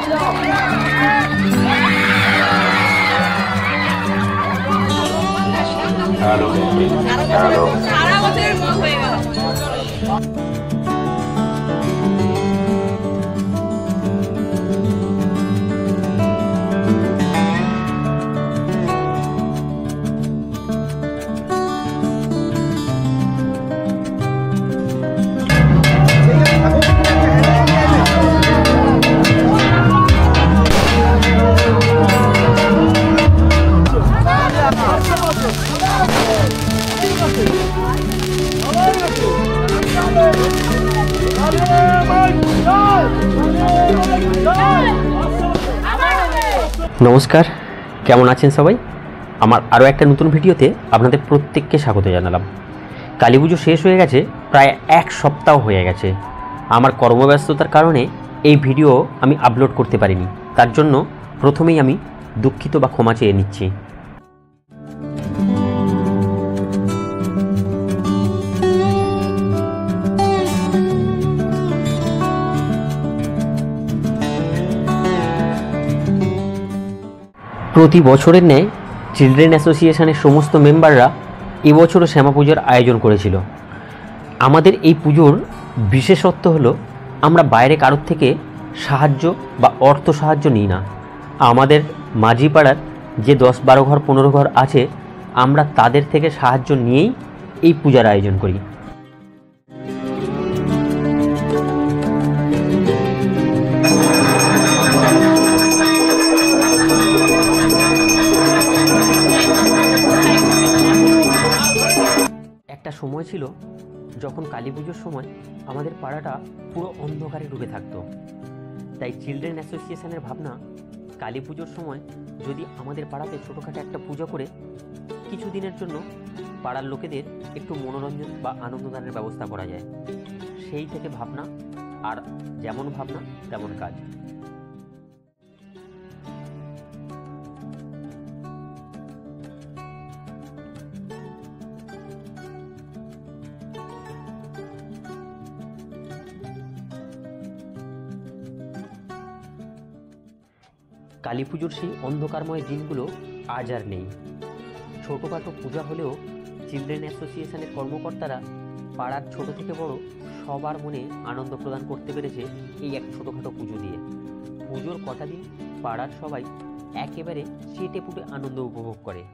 সারা বছরের মত হয়ে গেল। নমস্কার, কেমন আছেন সবাই? আমার আরও একটা নতুন ভিডিওতে আপনাদের প্রত্যেককে স্বাগত জানালাম। কালী পুজো শেষ হয়ে গেছে, প্রায় এক সপ্তাহ হয়ে গেছে। আমার কর্মব্যস্ততার কারণে এই ভিডিও আমি আপলোড করতে পারিনি, তার জন্য প্রথমেই আমি দুঃখিত বা ক্ষমা চেয়ে নিচ্ছি। প্রতি বছরের ন্যায় চিলড্রেন অ্যাসোসিয়েশনের সমস্ত মেম্বাররা এবছরও শ্যামা পুজোর আয়োজন করেছিল। আমাদের এই পুজোর বিশেষত্ব হলো আমরা বাইরে কারোর থেকে সাহায্য বা অর্থ সাহায্য নিই না। আমাদের মাঝি পাড়ার যে 10-12 ঘর 15 ঘর আছে, আমরা তাদের থেকে সাহায্য নিয়েই এই পূজার আয়োজন করি। একটা সময় ছিল যখন কালী পুজোর সময় আমাদের পাড়াটা পুরো অন্ধকারে ডুবে থাকতো। তাই চিলড্রেন অ্যাসোসিয়েশনের ভাবনা, কালী পুজোর সময় যদি আমাদের পাড়াতে ছোটোখাটো একটা পুজো করে কিছুদিনের জন্য পাড়ার লোকেদের একটু মনোরঞ্জন বা আনন্দদানের ব্যবস্থা করা যায়। সেই থেকে ভাবনা, আর যেমন ভাবনা তেমন কাজ। কালী পুজোর সেই অন্ধকারময় দিনগুলো আজ আর নেই। ছোটোখাটো পূজা হলেও চিলড্রেন অ্যাসোসিয়েশনের কর্মকর্তারা পাড়ার ছোট থেকে বড় সবার মনে আনন্দ প্রদান করতে পেরেছে এই এক ছোটোখাটো পুজো দিয়ে। পুজোর কটা দিন পাড়ার সবাই একেবারে চেটে পুটে আনন্দ উপভোগ করে।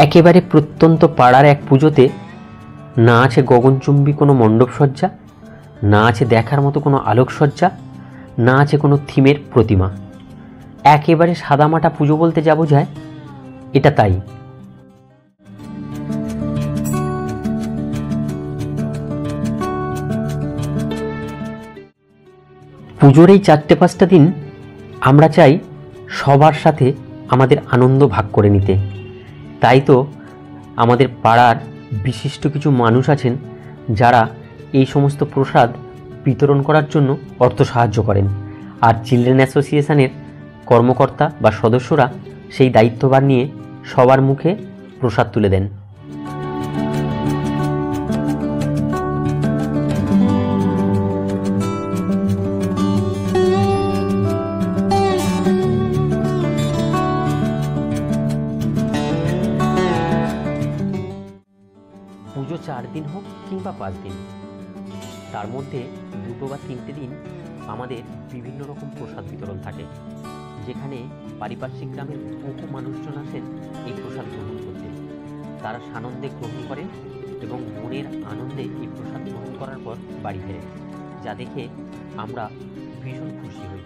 একেবারে প্রত্যন্ত পাড়ার এক পুজোতে না আছে গগনচুম্বী কোনো মণ্ডপসজ্জা, না আছে দেখার মতো কোনো আলোকসজ্জা, না আছে কোনো থিমের প্রতিমা। একেবারে সাদামাটা পুজো বলতে যা বোঝায়, এটা তাই। পুজোর এই 4-5টা দিন আমরা চাই সবার সাথে আমাদের আনন্দ ভাগ করে নিতে। তাই তো আমাদের পাড়ার বিশিষ্ট কিছু মানুষ আছেন যারা এই সমস্ত প্রসাদ বিতরণ করার জন্য অর্থ সাহায্য করেন, আর চিলড্রেন অ্যাসোসিয়েশনের কর্মকর্তা বা সদস্যরা সেই দায়িত্বভার নিয়ে সবার মুখে প্রসাদ তুলে দেন। পুজো 4 দিন হোক কিংবা 5 দিন, তার মধ্যে 2 বা 3টে দিন আমাদের বিভিন্ন রকম প্রসাদ বিতরণ থাকে, যেখানে পারিপার্শ্বিক গ্রামের বহু মানুষজন আসেন এই প্রসাদ গ্রহণ করতে। তারা সানন্দে গ্রহণ করেন এবং মনের আনন্দে এই প্রসাদ গ্রহণ করার পর বাড়ি ফেরেন, যা দেখে আমরা ভীষণ খুশি হই।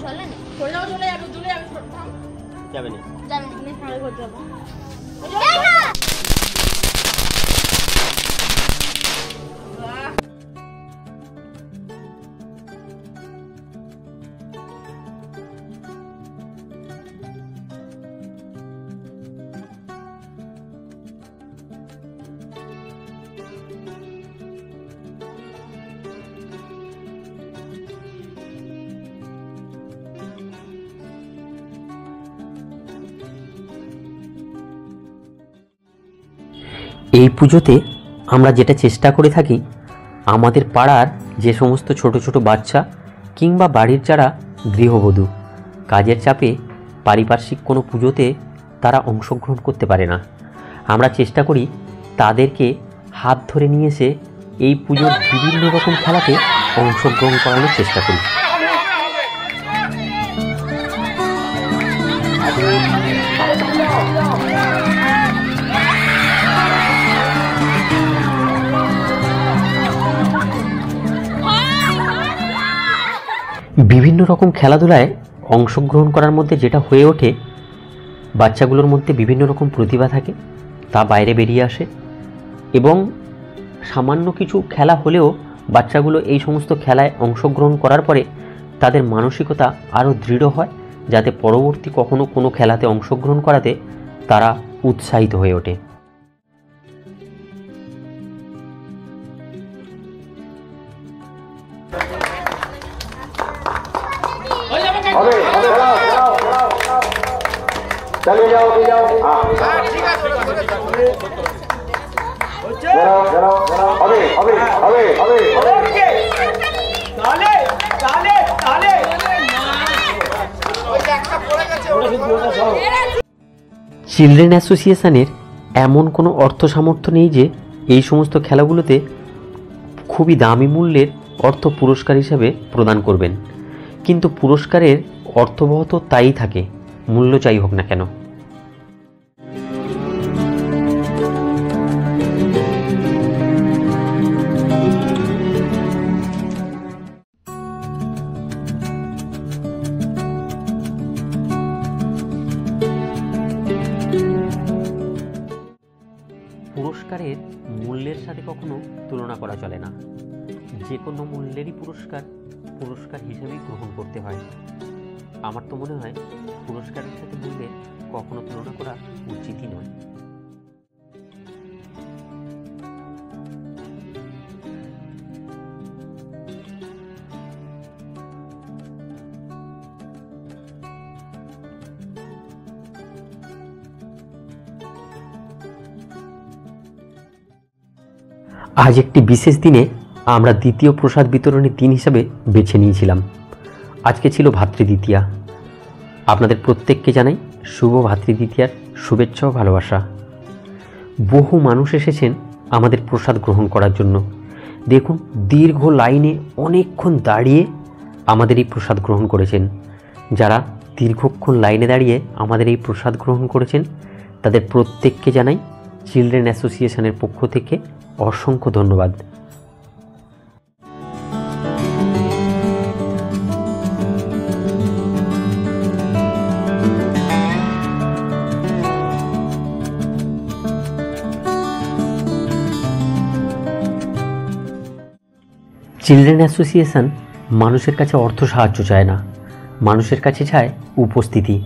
চলে না করে যাও, চলে যাবে, চলে যাবে, থাম। যাবে না। যাবে না, তুমি সাড়ে করতে যাবো। এই পুজোতে আমরা যেটা চেষ্টা করে থাকি, আমাদের পাড়ার যে সমস্ত ছোট ছোট বাচ্চা কিংবা বাড়ির যারা গৃহবধূ কাজের চাপে পারিপার্শ্বিক কোনো পুজোতে তারা অংশগ্রহণ করতে পারে না, আমরা চেষ্টা করি তাদেরকে হাত ধরে নিয়ে এসে এই পুজোর বিভিন্ন রকম খেলাতে অংশগ্রহণ করানোর চেষ্টা করি। বিভিন্ন রকম খেলাধুলায় অংশগ্রহণ করার মধ্যে যেটা হয়ে ওঠে, বাচ্চাগুলোর মধ্যে বিভিন্ন রকম প্রতিভা থাকে, তা বাইরে বেরিয়ে আসে এবং সামান্য কিছু খেলা হলেও বাচ্চাগুলো এই সমস্ত খেলায় অংশগ্রহণ করার পরে তাদের মানসিকতা আরও দৃঢ় হয়, যাতে পরবর্তী কখনো কোনো খেলাতে অংশগ্রহণ করাতে তারা উৎসাহিত হয়ে ওঠে। चले जाओ ठीक है চিলড্রেন অ্যাসোসিয়েশনের এমন কোনো অর্থ সামর্থ্য নেই যে এই সমস্ত খেলাগুলোতে খুবই দামি মূল্যের অর্থ পুরস্কার হিসাবে প্রদান করবেন, কিন্তু পুরস্কারের অর্থবহ তো তাই থাকে, মূল্য চাই হোক না কেন। পুরস্কারের মূল্যের সাথে কখনো তুলনা করা চলে না, যে কোনো মূল্যেরই পুরস্কার হিসেবেই গ্রহণ করতে হয়। আমার তো মনে হয় পুরস্কারের সাথে মূল্যের কখনো তুলনা করা উচিতই নয়। আজ একটি বিশেষ দিনে আমরা দ্বিতীয় প্রসাদ বিতরণের দিন হিসাবে বেছে নিয়েছিলাম। আজকে ছিল ভাতৃদ্বিতীয়া। আপনাদের প্রত্যেককে জানাই শুভ ভাতৃদ্বিতীয়ার শুভেচ্ছা ও ভালোবাসা। বহু মানুষ এসেছেন আমাদের প্রসাদ গ্রহণ করার জন্য। দেখুন, দীর্ঘ লাইনে অনেকক্ষণ দাঁড়িয়ে আমাদের এই প্রসাদ গ্রহণ করেছেন। যারা দীর্ঘক্ষণ লাইনে দাঁড়িয়ে আমাদের এই প্রসাদ গ্রহণ করেছেন তাদের প্রত্যেককে জানাই চিলড্রেন অ্যাসোসিয়েশনের পক্ষ থেকে অসংখ্য ধন্যবাদ। চিলড্রেন অ্যাসোসিয়েশন মানুষের কাছে অর্থ সাহায্য চায় না, মানুষের কাছে চায় উপস্থিতি।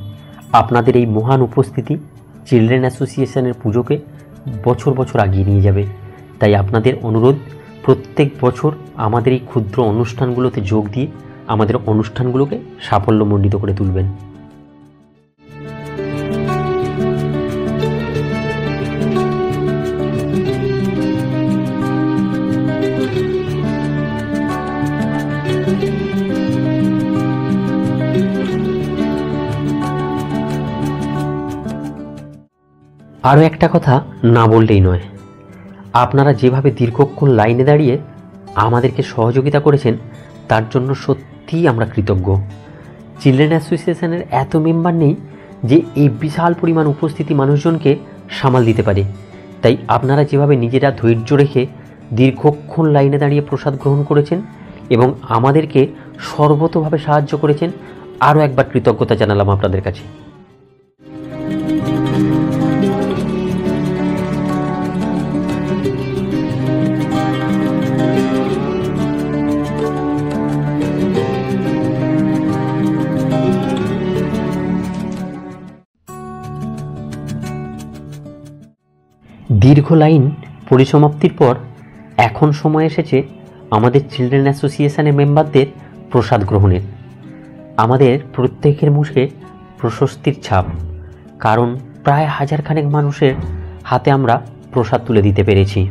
আপনাদের এই মহান উপস্থিতি চিলড্রেন অ্যাসোসিয়েশনের পুজোকে বছর বছর এগিয়ে নিয়ে যাবে। তাই আপনাদের অনুরোধ, প্রত্যেক বছর আমাদের এই ক্ষুদ্র অনুষ্ঠানগুলোতে যোগ দিয়ে আমাদের অনুষ্ঠানগুলোকে সাফল্যমণ্ডিত করে তুলবেন। আরও একটা কথা না বললেই নয়, আপনারা যেভাবে দীর্ঘক্ষণ লাইনে দাঁড়িয়ে আমাদেরকে সহযোগিতা করেছেন তার জন্য সত্যিই আমরা কৃতজ্ঞ। চিলড্রেন অ্যাসোসিয়েশনের এত মেম্বার নেই যে এই বিশাল পরিমাণ উপস্থিতি মানুষজনকে সামাল দিতে পারে। তাই আপনারা যেভাবে নিজেরা ধৈর্য রেখে দীর্ঘক্ষণ লাইনে দাঁড়িয়ে প্রসাদ গ্রহণ করেছেন এবং আমাদেরকে সর্বতোভাবে সাহায্য করেছেন, আরও একবার কৃতজ্ঞতা জানালাম আপনাদের কাছে। দীর্ঘ লাইন পরিসমাপ্তির পর এখন সময় এসেছে আমাদের চিলড্রেন অ্যাসোসিয়েশনের মেম্বারদের প্রসাদ গ্রহণের। আমাদের প্রত্যেকের মুখে প্রশস্তির ছাপ, কারণ প্রায় 1000 খানেক মানুষের হাতে আমরা প্রসাদ তুলে দিতে পেরেছি।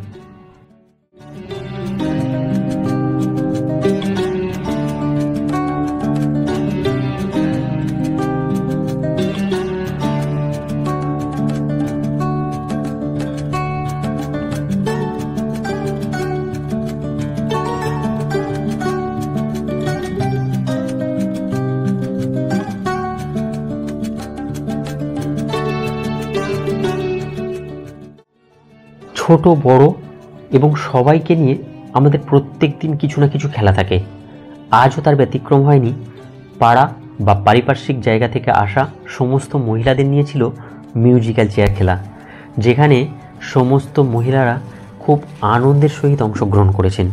ছোট বড় এবং সবাইকে নিয়ে আমাদের প্রত্যেক দিন কিছু না কিছু খেলা থাকে। আজও তার ব্যতিক্রম হয়নি। পাড়া বা পারিপার্শ্বিক জায়গা থেকে আসা সমস্ত মহিলাদের নিয়েছিল মিউজিক্যাল চেয়ার খেলা, যেখানে সমস্ত মহিলারা খুব আনন্দের সহিত অংশগ্রহণ করেছেন।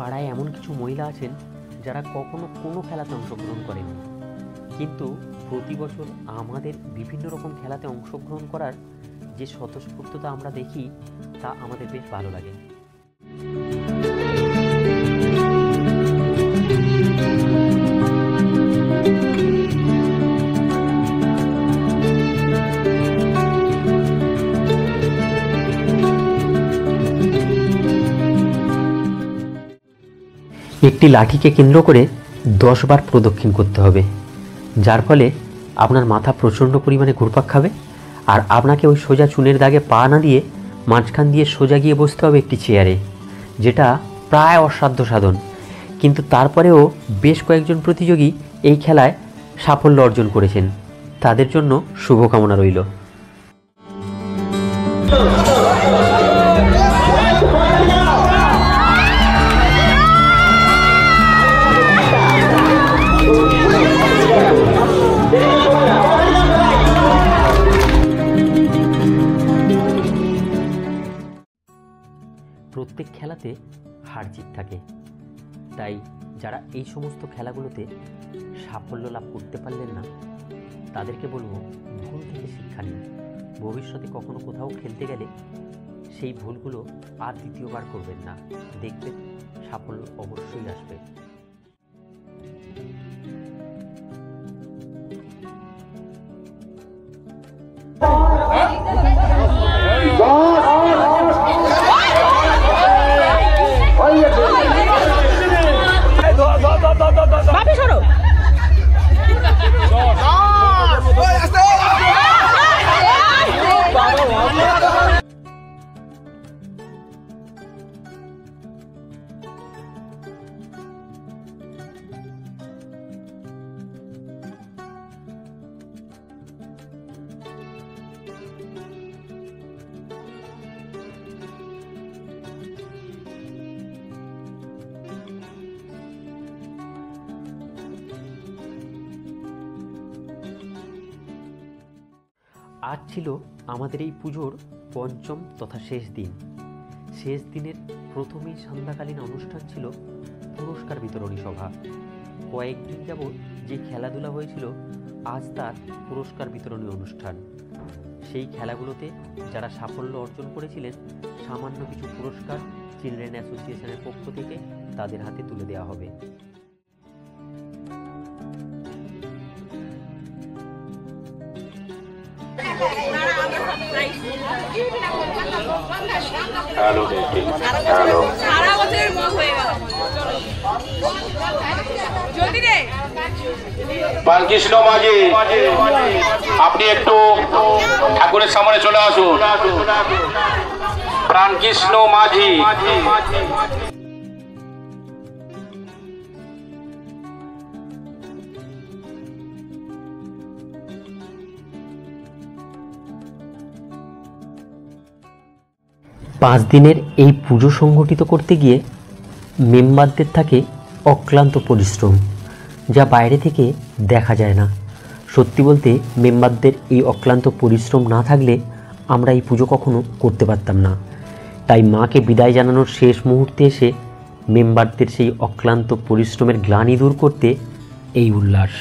পাড়ায় এমন কিছু মহিলা আছেন যারা কখনো কোনো খেলাতে অংশগ্রহণ করেনি, কিন্তু প্রতি বছর আমাদের বিভিন্ন রকম খেলাতে অংশগ্রহণ করার যে স্বতঃস্ফূর্ততা আমরা দেখি তা আমাদের বেশ ভালো লাগে। একটি লাঠিকে কেন্দ্র করে 10 বার প্রদক্ষিণ করতে হবে, যার ফলে আপনার মাথা প্রচণ্ড পরিমাণে ঘুরপাক খাবে আর আপনাকে ওই সোজা চুনের দাগে পা না দিয়ে মাঝখান দিয়ে সোজা গিয়ে বসতে হবে একটি চেয়ারে, যেটা প্রায় অসাধ্য সাধন। কিন্তু তারপরেও বেশ কয়েকজন প্রতিযোগী এই খেলায় সাফল্য অর্জন করেছেন। তাদের জন্য শুভকামনা রইল। প্রত্যেক খেলাতে হার জিত থাকে, তাই যারা এই সমস্ত খেলাগুলোতে সাফল্য লাভ করতে পারলেন না তাদেরকে বলবো, ভুল থেকে শিক্ষা নিন। ভবিষ্যতে কখনো কোথাও খেলতে গেলে সেই ভুলগুলো আর দ্বিতীয়বার করবেন না, দেখবেন সাফল্য অবশ্যই আসবে। আজ ছিল আমাদের এই পুজোর পঞ্চম তথা শেষ দিন। শেষ দিনের প্রথমেই সন্ধ্যাকালীন অনুষ্ঠান ছিল পুরস্কার বিতরণী সভা। কয়েকদিন যাবৎ যে খেলাধুলা হয়েছিল, আজ তার পুরস্কার বিতরণী অনুষ্ঠান। সেই খেলাগুলোতে যারা সাফল্য অর্জন করেছিলেন, সামান্য কিছু পুরস্কার চিলড্রেন অ্যাসোসিয়েশনের পক্ষ থেকে তাদের হাতে তুলে দেওয়া হবে। বালকৃষ্ণ মাঝি, আপনি একটু ঠাকুরের সামনে চলে আসুন। প্রাণকৃষ্ণ মাঝি। 5 দিনের এই পুজো সংগঠিত করতে গিয়ে মেম্বারদের থাকে অক্লান্ত পরিশ্রম, যা বাইরে থেকে দেখা যায় না। সত্যি বলতে মেম্বারদের এই অক্লান্ত পরিশ্রম না থাকলে আমরা এই পুজো কখনো করতে পারতাম না। তাই মাকে বিদায় জানানোর শেষ মুহূর্তে এসে মেম্বারদের সেই অক্লান্ত পরিশ্রমের গ্লানি দূর করতে এই উল্লাস।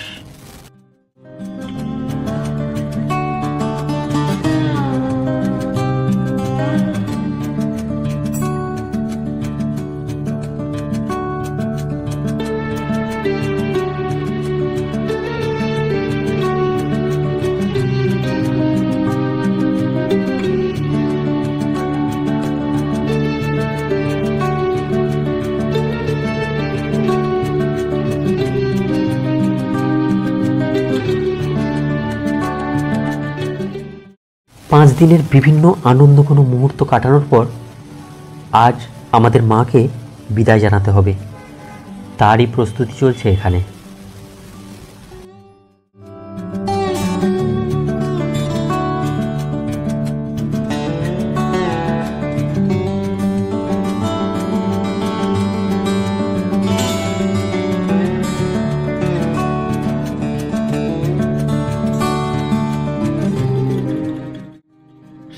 পাঁচ দিনের বিভিন্ন আনন্দঘন মুহূর্ত কাটানোর পর আজ আমাদের মাকে বিদায় জানাতে হবে, তারই প্রস্তুতি চলছে এখানে।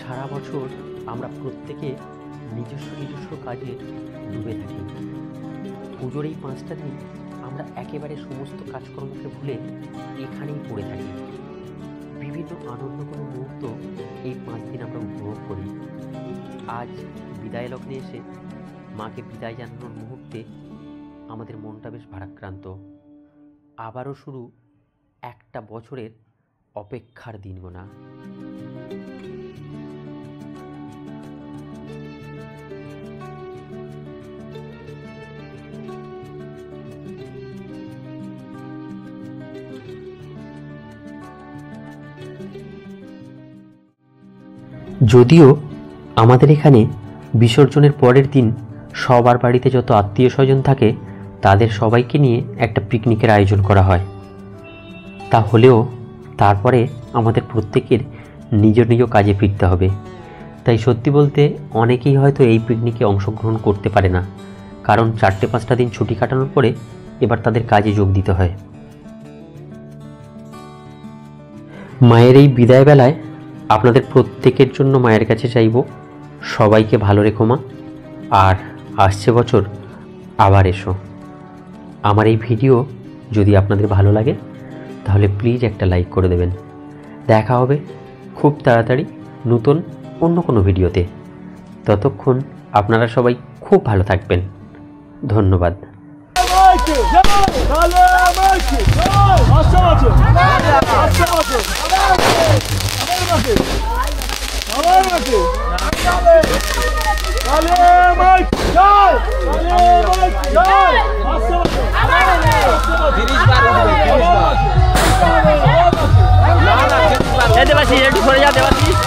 সারা বছর আমরা প্রত্যেকে নিজস্ব কাজে ডুবে থাকি। পুজোর এই 5টা দিন আমরা একেবারে সমস্ত কাজকর্মকে ভুলে এখানেই পড়ে থাকি। বিভিন্ন আনন্দঘন মুহূর্ত এই 5 দিন আমরা উপভোগ করি। আজ বিদায় লগ্নে এসে মাকে বিদায় জানানোর মুহূর্তে আমাদের মনটা বেশ ভারাক্রান্ত। আবারও শুরু একটা বছরের অপেক্ষার দিন গোনা। যদিও আমাদের এখানে বিসর্জনের পরের দিন সবার বাড়িতে যত আত্মীয় স্বজন থাকে তাদের সবাইকে নিয়ে একটা পিকনিকের আয়োজন করা হয়, তাহলেও তারপরে আমাদের প্রত্যেকের নিজ নিজ কাজে ফিরতে হবে। তাই সত্যি বলতে অনেকেই হয়তো এই পিকনিকে অংশগ্রহণ করতে পারে না, কারণ 4-5টা দিন ছুটি কাটানোর পরে এবার তাদের কাজে যোগ দিতে হয়। মায়ের এই বিদায় বেলায় আপনাদের প্রত্যেকের জন্য মায়ের কাছে চাইব, সবাইকে ভালো রেখো মা, আর আসছে বছর আবার এসো। আমার এই ভিডিও যদি আপনাদের ভালো লাগে তাহলে প্লিজ একটা লাইক করে দেবেন। দেখা হবে খুব তাড়াতাড়ি নতুন অন্য কোনো ভিডিওতে। ততক্ষণ আপনারা সবাই খুব ভালো থাকবেন। ধন্যবাদ। দেবাশিস একটু সরে যা, দেবাশিস।